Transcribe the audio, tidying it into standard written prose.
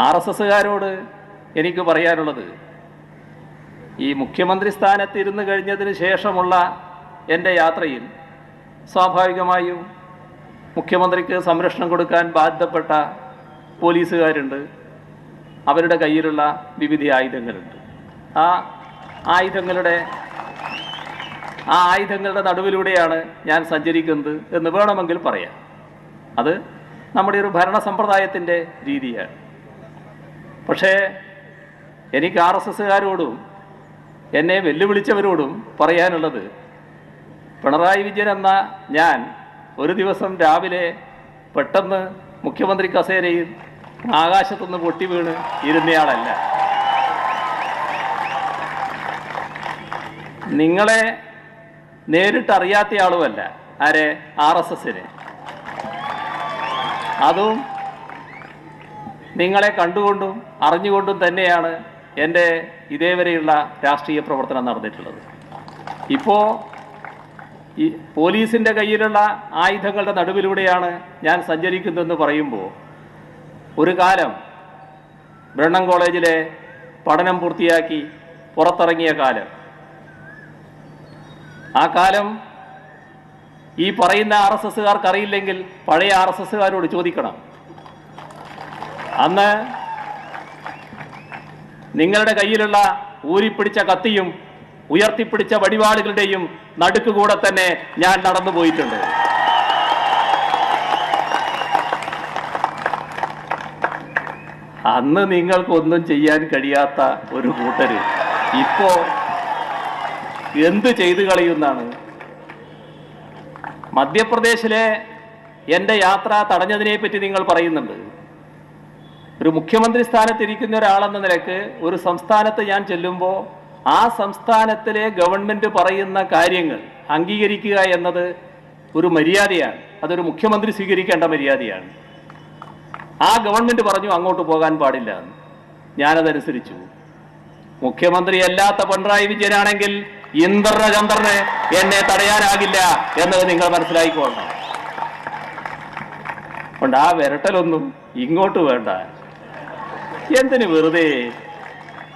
RSSകാരോട് എനിക്ക് പറയാനുള്ളത്, ഈ മുഖ്യമന്ത്രി സ്ഥാനത്തിരുന്ന് കഴിഞ്ഞതിന് ശേഷമുള്ള എൻ്റെ യാത്രയിൽ സ്വാഭാവികമായും മുഖ്യമന്ത്രിക്ക് സംരക്ഷണം കൊടുക്കാൻ ബാധ്യപ്പെട്ട പോലീസുകാരുണ്ട്. അവരുടെ കയ്യിലുള്ള വിവിധ ആയുധങ്ങളുണ്ട്. ആ ആയുധങ്ങളുടെ നടുവിലൂടെയാണ് ഞാൻ സഞ്ചരിക്കുന്നത് എന്ന് വേണമെങ്കിൽ പറയാം. അത് നമ്മുടെ ഒരു ഭരണ സമ്പ്രദായത്തിൻ്റെ രീതിയാണ്. പക്ഷേ എനിക്ക് RSSകാരോടും എന്നെ വെല്ലുവിളിച്ചവരോടും പറയാനുള്ളത്, പിണറായി വിജയൻ എന്ന ഞാൻ ഒരു ദിവസം രാവിലെ പെട്ടെന്ന് മുഖ്യമന്ത്രി കസേരയിൽ ആകാശത്തുനിന്ന് പൊട്ടി വീണ് ഇരുന്നയാളല്ല. നിങ്ങളെ നേരിട്ടറിയാത്തയാളുമല്ല. ആരെ? RSSനെ. അതും നിങ്ങളെ കണ്ടുകൊണ്ടും അറിഞ്ഞുകൊണ്ടും തന്നെയാണ് എൻ്റെ ഇതേവരെയുള്ള രാഷ്ട്രീയ പ്രവർത്തനം നടന്നിട്ടുള്ളത്. ഇപ്പോൾ ഈ പോലീസിൻ്റെ കയ്യിലുള്ള ആയുധങ്ങളുടെ നടുവിലൂടെയാണ് ഞാൻ സഞ്ചരിക്കുന്നതെന്ന് പറയുമ്പോൾ, ഒരു കാലം ബ്രണ്ണൻ കോളേജിലെ പഠനം പൂർത്തിയാക്കി പുറത്തിറങ്ങിയ കാലം, ആ കാലം ഈ പറയുന്ന RSSകാർക്ക് അറിയില്ലെങ്കിൽ പഴയ RSSകാരോട് ചോദിക്കണം. അന്ന് നിങ്ങളുടെ കയ്യിലുള്ള ഊരിപ്പിടിച്ച കത്തിയും ഉയർത്തിപ്പിടിച്ച വടിവാളുകളുടെയും നടുക്കുകൂടെ തന്നെ ഞാൻ നടന്നു പോയിട്ടുണ്ട്. അന്ന് നിങ്ങൾക്കൊന്നും ചെയ്യാൻ കഴിയാത്ത ഒരു കൂട്ടര് ഇപ്പോ എന്ത് ചെയ്തു കളയുന്നാണ്? മധ്യപ്രദേശിലെ എൻ്റെ യാത്ര തടഞ്ഞതിനെ പറ്റി നിങ്ങൾ പറയുന്നുണ്ട്. ഒരു മുഖ്യമന്ത്രി സ്ഥാനത്തിരിക്കുന്ന ഒരാളെന്ന നിലക്ക് ഒരു സംസ്ഥാനത്ത് ഞാൻ ചെല്ലുമ്പോൾ ആ സംസ്ഥാനത്തിലെ ഗവൺമെൻറ് പറയുന്ന കാര്യങ്ങൾ അംഗീകരിക്കുക എന്നത് ഒരു മര്യാദയാണ്. അതൊരു മുഖ്യമന്ത്രി സ്വീകരിക്കേണ്ട മര്യാദയാണ്. ആ ഗവൺമെൻറ് പറഞ്ഞു അങ്ങോട്ട് പോകാൻ പാടില്ല എന്ന്. ഞാനതനുസരിച്ചു. മുഖ്യമന്ത്രി അല്ലാത്ത പിണറായി വിജയനാണെങ്കിൽ ഇന്ദ്രചന്ദ്രന് എന്നെ തടയാനാകില്ല എന്നത് നിങ്ങൾ മനസ്സിലാക്കിക്കൊള്ളണം. അതുകൊണ്ട് ആ വിരട്ടലൊന്നും ഇങ്ങോട്ട് വേണ്ട. എന്തിന് വെറുതെ